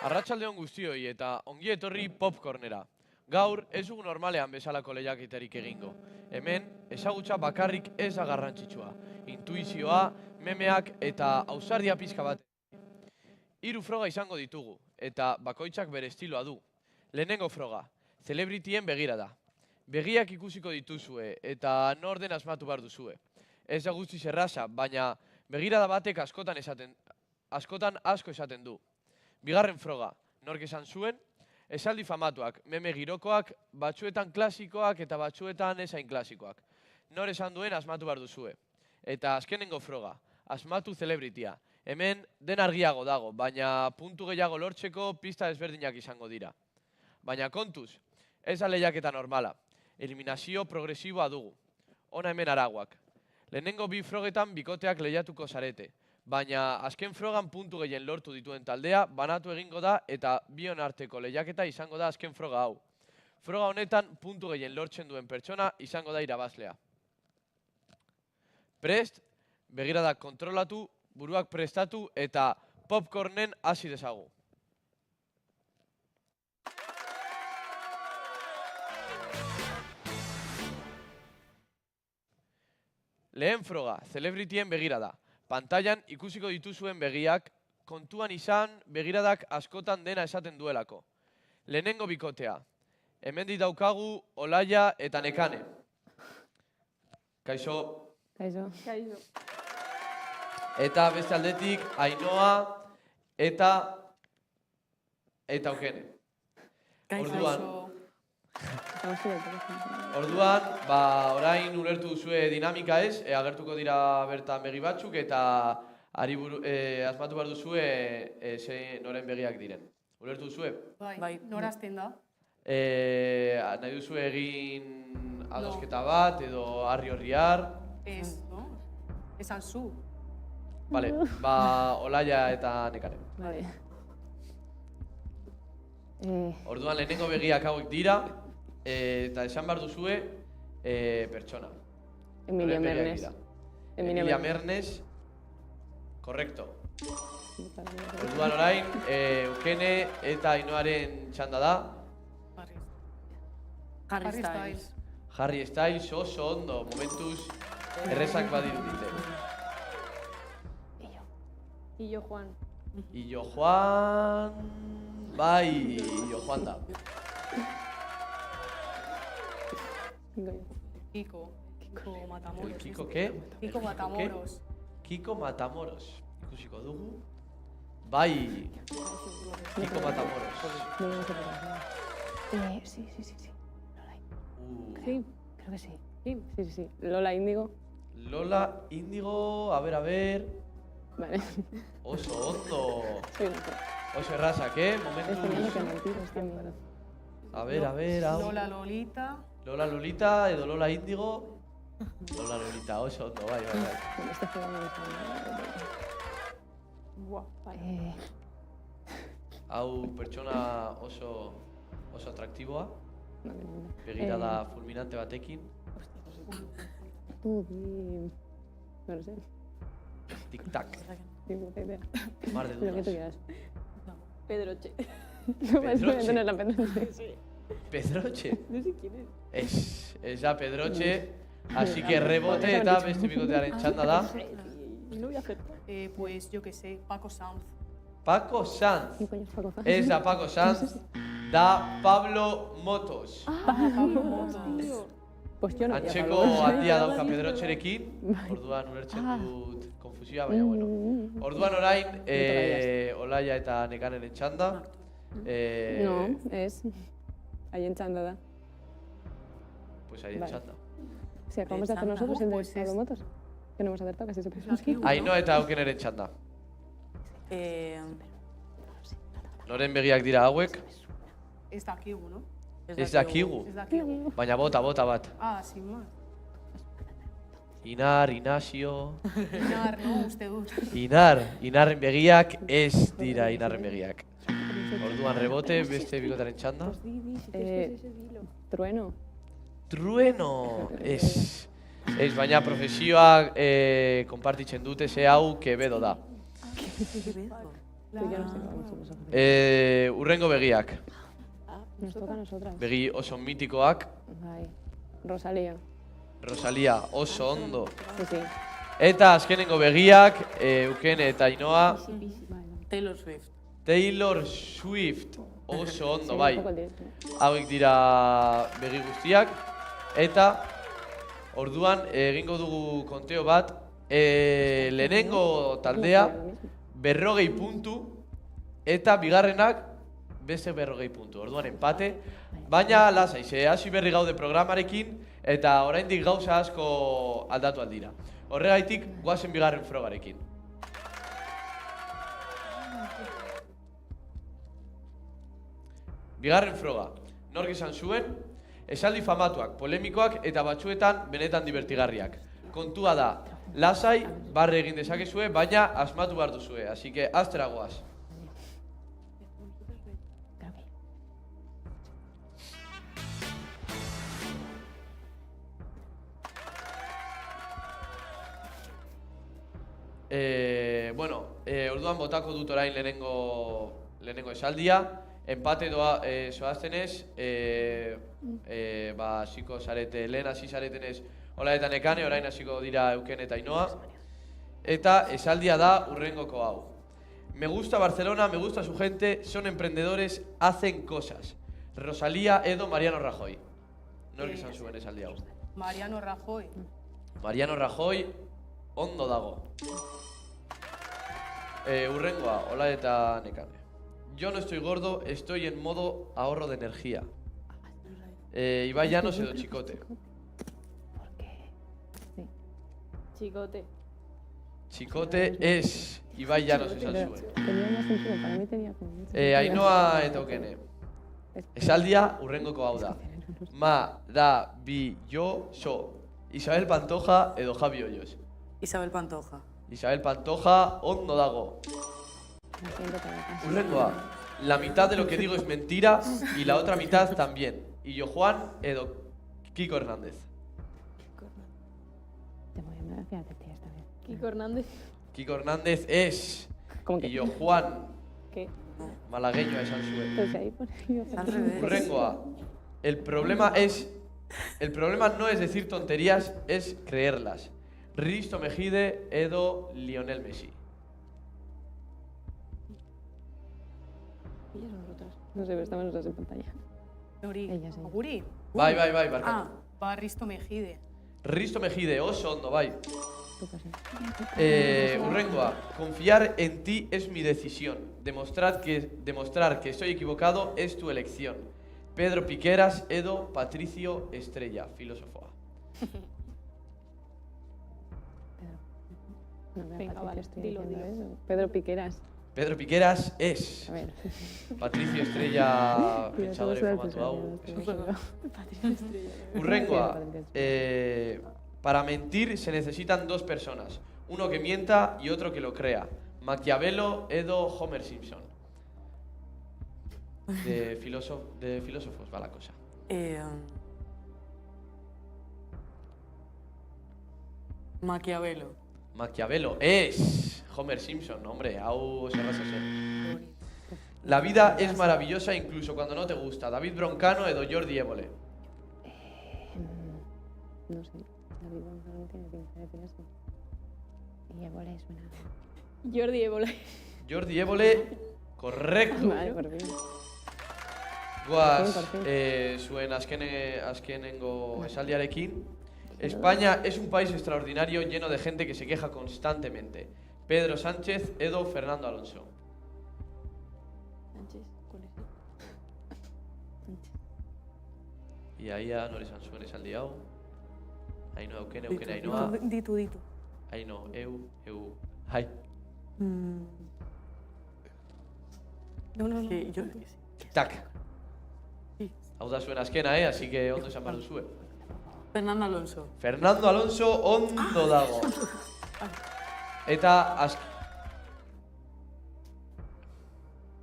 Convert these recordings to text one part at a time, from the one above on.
Arratsaldeon guztioi eta ongi etorri popcornera. Gaur ez dugu normalean bezalako lehiaketarik egingo. Hemen ezagutza bakarrik ez da garrantzitsua. Intuizioa, memeak eta ausardia pizka bat. 3 froga izango ditugu eta bakoitzak bere estiloa du. Lehenengo froga, zelebritien begirada. Begiak ikusiko dituzue eta nor den asmatu behar duzue. Ez da guztiz erraza, baina begirada batek askotan asko esaten du. Bigarren froga, nork esan zuen, esaldi famatuak, meme girokoak, batzuetan klasikoak eta batzuetan esain klasikoak. Nor esan duen asmatu behar duzue. Eta azkenengo froga, asmatu zelebritia. Hemen den argiago dago, baina puntu gehiago lortzeko pista ezberdinak izango dira. Baina kontuz, ez da lehiaketa normala. Eliminazio progresiboa dugu. Hona hemen araguak. Lehenengo 2 frogetan bikoteak lehiatuko zarete. Baina azken frogan puntu gehien lortu dituen taldea banatu egingo da eta bion arteko lehiaketa izango da azken froga hau. Froga honetan puntu gehien lortzen duen pertsona izango da irabazlea. Prest, begiradak kontrolatu, buruak prestatu eta popcornen hasi dezagu. Lehen froga, zelebritien begirada. Pantailan ikusiko dituzuen begiak, kontuan izan begiradak askotan dena esaten duelako. Lehenengo bikotea. Hemendik daukagu Olaia eta Nekane. Kaixo. Kaixo. Eta beste aldetik Ainhoa eta Eukene. Orduan, orain ulertu duzue dinamika ez, agertuko dira bertan begi batzuk eta asmatu behar duzue noren begiak diren. Ulertu duzue? Bai, norazten da. Nahi duzue egin adosketa bat edo harri-horriar? Ez, no? Esan zu. Bale, Olaia eta Nekane. Bai. Orduan lehenengo begiak hauek dira, eta esan behar duzue pertsona. Emilia Mernes. Emilia Mernes, korrekto. Orduan orain, Eukene eta Ainhoaren txanda da. Harry Styles. Harry Styles, oso ondo, momentuz errezak badirudite. Illo Juan. Illo Juan... Bai, Illo Juan da. Kiko Matamoros. Kiko, ¿qué? Kiko Matamoros. Kiko Matamoros. Ikusiko dugu. Bai. Kiko Matamoros. Sí. Sí, creo que sí. Sí. Lola Índigo. Lola Índigo, a ver. Vale. Oso ondo. Soy una pro. Oso errazak, momentuz. Tenía que mentir, está bien. A ver, hau. Lola Lolita. Lola Lolita edo Lola Índigo. Lola Lolita, oso ondo, bai. Este juego me gusta. Buah, bai. Hau pertsona oso atraktiboa. Begirada fulminante batekin. No lo sé. Tic-tac. Ni puta idea. Mar de Lo que tú dudas. quieras. Pedroche. No me suena tener la Pedroche. Sí. Pedroche. No sé quién es. Ez da Pedroche, así que rebote eta beste bikotearen txanda da. No voy a acertar. Pues yo que sé, Paco Sanz. Paco Sanz. ¿Qué coño es Paco Sanz? Ez da Paco Sanz, da Pablo Motos. Pablo Motos. Pues yo no había Antxeko Pablo. handia dauka Pedrotxerekin, orduan ulertzen dut konfusioa, baina bueno. Orduan orain, Olaia eta Nekaneren txanda. No, es... Haien txanda da. Pues haien Vale. txanda. Si acabamos de hacer nosotros el de Pues es- Pablo Motos. Que no hemos acertado, casi se puso. Ainhoa eta Eukeneren txanda. Noren begiak dira hauek, Ez dakigu, no? ez dakigu, Ez dakigu. baina bota bat. Sin más. Inar, Inazio... Inar, no, uste dut. Inarren begiak ez dira Inarren begiak. Orduan rebote, beste bikotaren txanda. Trueno. Trueno, ez. Ez, baina profesioak konpartitzen dute ze hau Quevedo da. Tú y yo nos tocamos los ojos. Urrengo begiak. Nos toca a nosotras. Begi oso mitikoak. Bai. Rosalía. Rosalia oso ondo. Sí, sí. Eta azkenengo begiak, Eukene eta Ainoa. Taylor Swift. Taylor Swift oso ondo, Sí, bai. un poco el directo. Hauek dira begi guztiak. Eta orduan egingo dugu konteo bat. Lehenengo taldea 40 puntu eta bigarrenak beste 40 puntu. Orduan empate, baina lasai, ze hasi berri gaude programarekin eta oraindik gauza asko aldatu aldira. Horregaitik goazen bigarren frogarekin. Bigarren froga, nork izan zuen, esaldi famatuak, polemikoak eta batzuetan benetan divertigarriak. Kontua da, lasai, barre egin dezakezue, baina asmatu behar duzue, así que aztera goaz. Orduan botako dut orain lehenengo esaldia. Empate zoaztenez, hasiko zarete, lehen hasi zaretenez Ola eta Nekane, orain hasiko dira Eukene eta Ainoa. Eta esaldia da urrengoko hau. Me gusta Barcelona, me gusta su gente, son emprendedores, hacen cosas. Rosalía edo Mariano Rajoy. Nork izan zuen esaldi hau. Mariano Rajoy. Mariano Rajoy, ondo dago. Urrengoa, Ola eta Nekane. Yo no estoy gordo, estoy en modo ahorro de energía. Ibai Llanos edo Chicote. Chicote. Chicote es Ibai Llanos esan Pero zuen. tenía más sentido, para mí tenía como mucho. Ainoa eta Eukene. Esaldia urrengoko hau da. Ma, da, bi, jo, so. Isabel Pantoja edo Javi Hoyos. Isabel Pantoja. Isabel Pantoja, ondo dago. Me siento para casa. Urrengoa. La mitad de lo que digo es mentira y la otra mitad también. Y yo Juan edo Kiko Hernández. Te voy a mandar, fíjate, tía, esta vez. Kiko Hernández. Kiko Hernández es ¿Cómo que? y yo Juan ¿Qué? malagueño esan zuen. Pues ahí pone yo. Al revés. Urrengoa. El problema no es decir tonterías, es creerlas. Risto Mejide edo Lionel Messi. ¿Ellas o nosotras? No sé, pero estaban nosotras en pantalla. Guri. Ella, sí. Guri. Bai, barkatu. Va Risto Mejide. Risto Mejide, oso ondo, bai. Tú casi. Urrengoa. Confiar en ti es mi decisión. Demostrar que estoy equivocado es tu elección. Pedro Piqueras edo Patricio Estrella, filósofoa. No, mira, Venga, Patricia, vale, estoy dilo, diciendo dilo. eso. Pedro Piqueras. Pedro Piqueras es A ver. Patricio Estrella, Tío, pensador todo famatu suelto, hau. Patricia Estrella. Urrengoa. Para mentir se necesitan dos personas. Uno que mienta y otro que lo crea. Maquiavelo edo Homer Simpson. De filósofos va la cosa. Maquiavelo. Maquiavelo es Homer Simpson, hombre, hau zerraza zen. La vida es maravillosa incluso cuando no te gusta. David Broncano edo Jordi Évole. No sé. David Gonzalo no tiene pinta de decir eso. Y Évole suena. Jordi Ébola. Jordi Évole, correcto. Vale, por fin. Goaz, Por fin. zuen azkenengo esaldiarekin. España es un país extraordinario lleno de gente que se queja constantemente. Pedro Sánchez edo Fernando Alonso. Sánchez, con ese. Y ahí a nore izan zuen esaldi hau. Ainoa Eukene, Eukene Ainoa. Ditu. Aino, eu. Hai. No. Tak. Hau da zuen azkena, así que ondo esan behar duzue. Fernando Alonso. Fernando Alonso ondo dago. Eta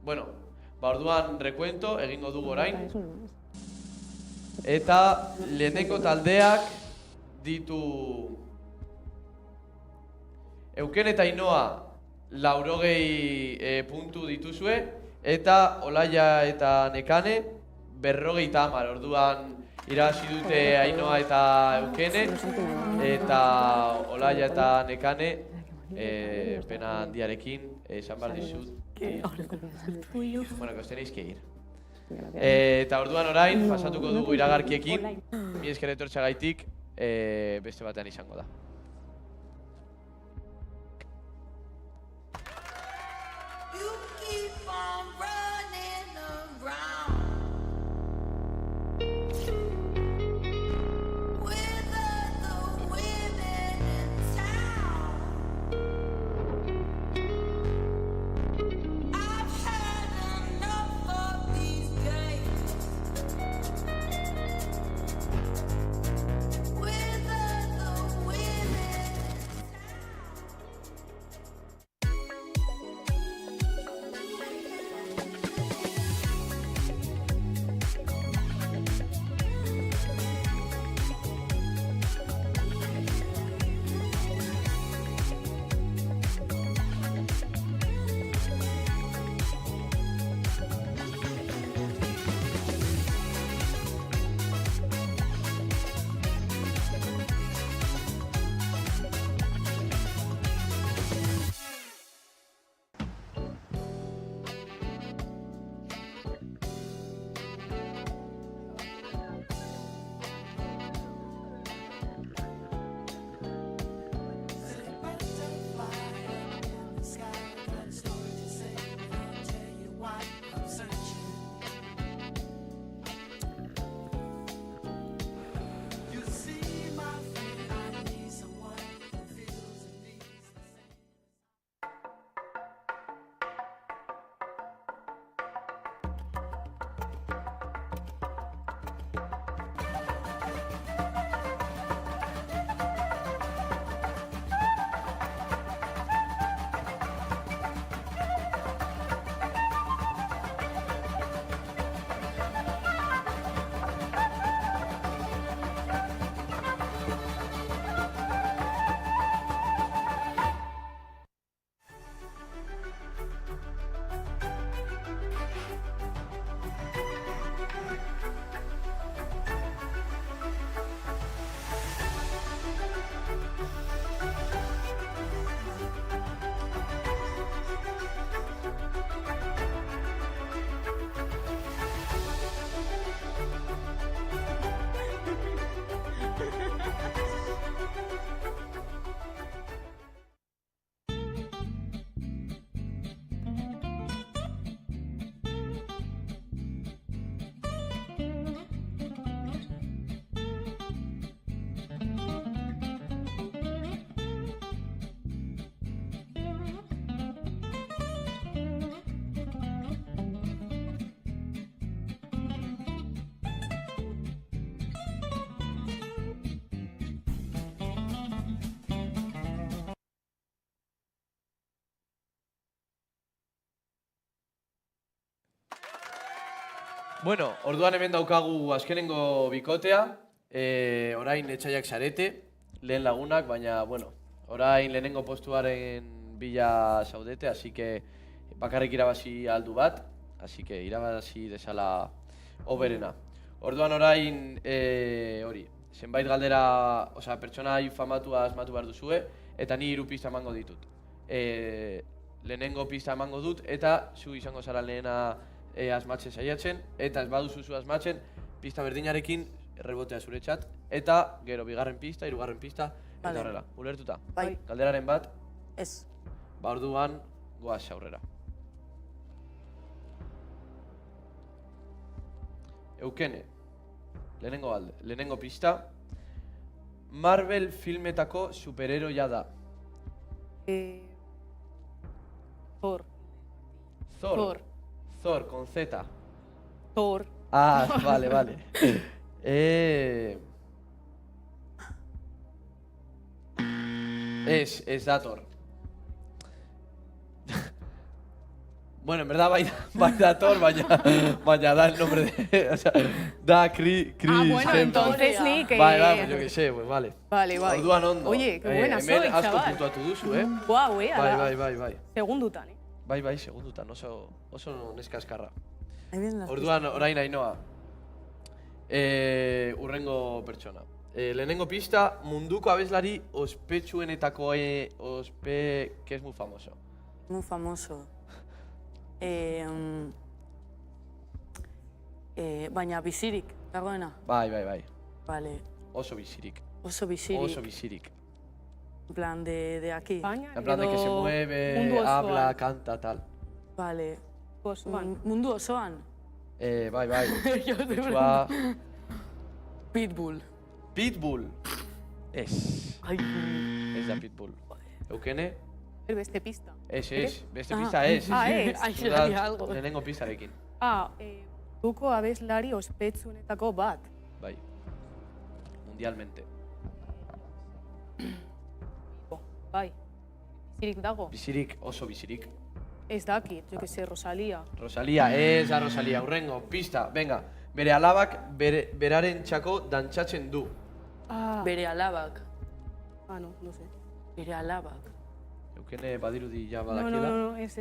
Bueno, orduan recuento, egingo dugu Para orain. eso no más. Eta lehenengo taldeak ditu Eukene eta Ainoa 60 puntu dituzue, eta Olaia eta Nekane 50. Orduan irabazi dute Ainhoa eta Eukene, eta Olaia eta Nekane pena handiarekin esan behar dizut. Bueno, que os tenéis que ir. Eta orduan orain, pasatuko dugu iragarkiekin, mi esker etortxagaitik, beste batean izango da. Bueno, orduan hemen daukagu azkenengo bikotea, orain etxaiak zarete, lehen lagunak, baina, bueno, orain lehenengo postuaren bila zaudete, así que bakarrik irabazi aldu bat, así que irabazi desala oberena. Orduan orain, hori, zenbait galdera, osea, pertsonai famatua asmatu behar duzue, eta ni 3 pista emango ditut. Lehenengo pista emango dut, eta zu izango zara lehena asmatzen saiatzen, eta ez baduzu zu asmatzen, pista berdinarekin rebotea zuretzat, eta gero bigarren pista, hirugarren pista, eta horrela. Ulertuta? Bai. Galderaren bat? Ez. Ba orduan, goaz aurrera. Eukene, lehenengo pista, Marvel filmetako superheroia da. Thor. Thor. Thor, con Z. Thor. Ah, vale, vale. Ez da Thor. Bueno, en verdad bai dator, baina da el nombre de... O sea, da Chris bueno, Hemsworth. entonces Nick. Bai, pues yo que sé, pues vale. Vale, bai. Orduan ondo. Oye, qué buena soy, Hemen asko chaval. puntuatu duzu, Guau, Bai. Segundutan, Bai, segundutan, oso neska eskarra. Ahí vienen las Orduan, orain Ainhoa. Urrengo pertsona. Lehenengo pista, munduko abeslari ospetsuenetako que es muy famoso. Muy famoso. Baina bizirik, dagoena? Bai. Vale. Oso bizirik. Oso bizirik. Oso bizirik. En plan de aquí. España, En plan de que se mueve, habla, canta, tal. Vale. Osoan. Mundu osoan. Bai. Ospetsua... Pitbull. Pitbull. Ez. Ai. Ez da Pitbull. Eukene? Beste pista. Ez. Beste pista ez. Ez. Ai, zelaria algo. Lehenengo pistarekin. Duko abeslari ospetsuenetako bat. Bai. Mundialmente. Bai. Bizirik dago. Bizirik, oso bizirik. Ez dakit, jo que se, Rosalia. Rosalia, ez da Rosalia. Urrengo, pista, venga. Bere alabak beraren txako dantzatzen du. Bere alabak. No sé. Bere alabak. Eukene badirudi ja badakiela. No, ez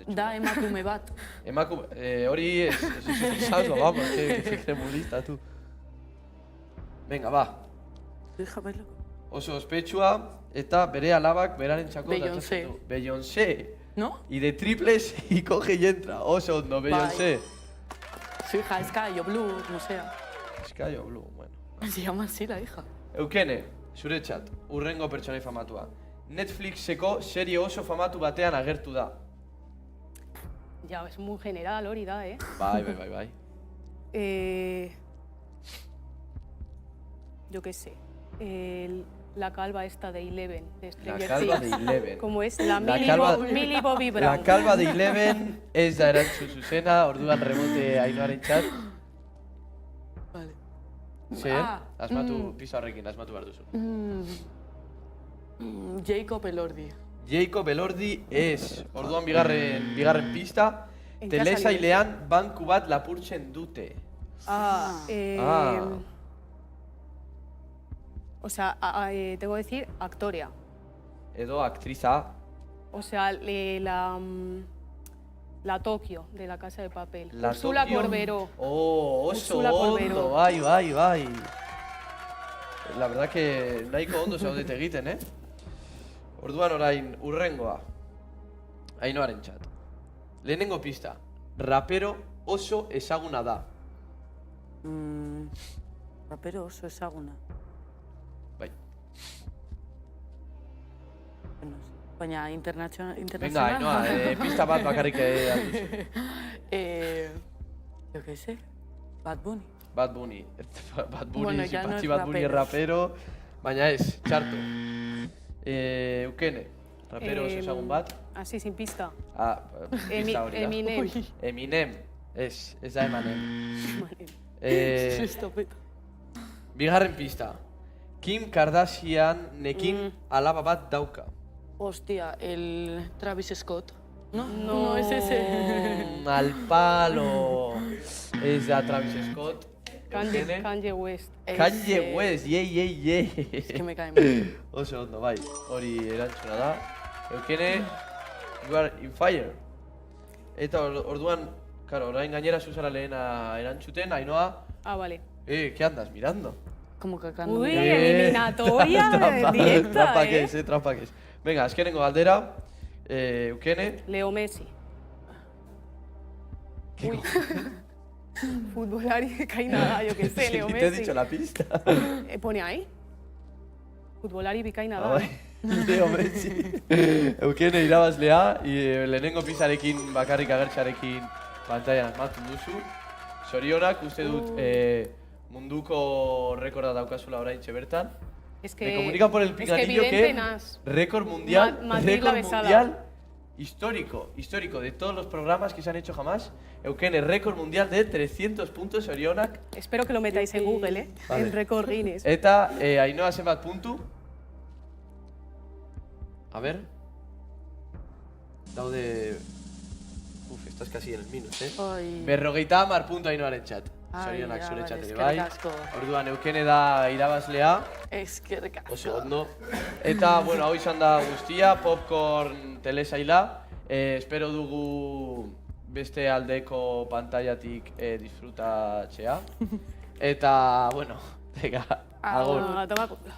Da emakume bat. Emakume, hori ez salgo, vamos, que kremulista, tu. Venga, va. Deja bailako. Oso ospetsua eta bere alabak beraren txako Beyoncé. dantzatzen du. Beyoncé. ¿No? Y de triples y coge y entra. Oso ondo, Beyoncé. Su hija es Cayo Blue, no sé. Sky o Blue, bueno. Se llama así la hija. Eukene, zuretzat, urrengo pertsonai famatua. Netflixeko serie oso famatu batean agertu da. Ja, es muy general hori da, Bai. Yo qué sé. La calva esta de Eleven, de La Stranger calva de Things. Eleven. Como es la calva- Millie Bobby Brown. La calva de Eleven ez da erantzun zuzena, orduan remote Ainhoaren txat. Vale. Zer, asmatu, pisa horrekin, asmatu behar duzu. Jacob Elordi. Jacob Elordi ez. Orduan bigarren pista, En telesailean banku bat lapurtzen dute. O sea, tengo que decir actoria. Edo aktriza. O sea, la Tokio de La Casa de Papel. La Úrsula Tokio. Corberó. Oh, oso Úrsula ondo, Corberó. bai. La verdad que nahiko ondo zaudete egiten, Orduan orain urrengoa. Ainhoaren txat. Lehenengo pista. Rapero oso ezaguna da. Rapero oso ezaguna. Bai. No sé. Baina internacional. Venga, Ainhoa, pista bat bakarrik alduzu. Yo qué sé. Bad Bunny. Bad Bunny. Bad Bunny, Bueno, ya no Patxi es Bad Bunny rapero. Baina ez, txarto. Eukene, rapero oso ezagun bat. Así, sin pista. Pista hori da. Eminem. Eminem. Ez da Emanem. Estopeta. Bigarren pista. Kim Kardashianekin alaba bat dauka. Hostia, el Travis Scott. No, No. es ese. Al palo. Ez da Travis Scott. Eukene. Kanye West. Kanye West, yey. Es que me cae mal. Oso ondo, bai. Hori erantzuna da. Eukene, you are in fire. Eta orduan, claro, orain gainera zuzara lehena erantzuten, Ainhoa. Vale. ¿Qué andas mirando? Como que acá Uy, eliminatoria directa, Trampak trampak ez. Venga, azkenengo galdera. Eukene. Leo Messi. Uy. Futbolari bikaina da, yo que sé, Leo Te he Messi. dicho la pista. Pone ahí. Futbolari bikaina da. Bai, Leo Messi. Eukene irabazlea, lehenengo pizarekin bakarrik agertxarekin pantailan asmatu duzu. Zorionak, uste dut munduko rekorda daukazula oraintxe bertan. Es que, Me comunican por el pinganillo que evidentenas. récord mundial, Madrid la récord besada. mundial histórico de todos los programas que se han hecho jamás. Eukene, récord mundial de 300 puntos, Zorionak. Espero que lo metáis en Google, Vale. En Record Guinness. Eta Ainhoa zenbat puntu? A ver. daude... Uf, estás casi en el minus, Oi. 50 puntu Ainoaren txat. Ai, Zorionak ja, zure vale, txat ere, bai? eskerrik asko. Orduan, eukene da irabazlea, Eskerrik asko. oso ondo. Eta, bueno, hau izan da guztia, popcorn telesaila. Espero dugu beste aldeko pantailatik disfrutatzea. Eta, bueno, venga, agur. Ah, toma culo.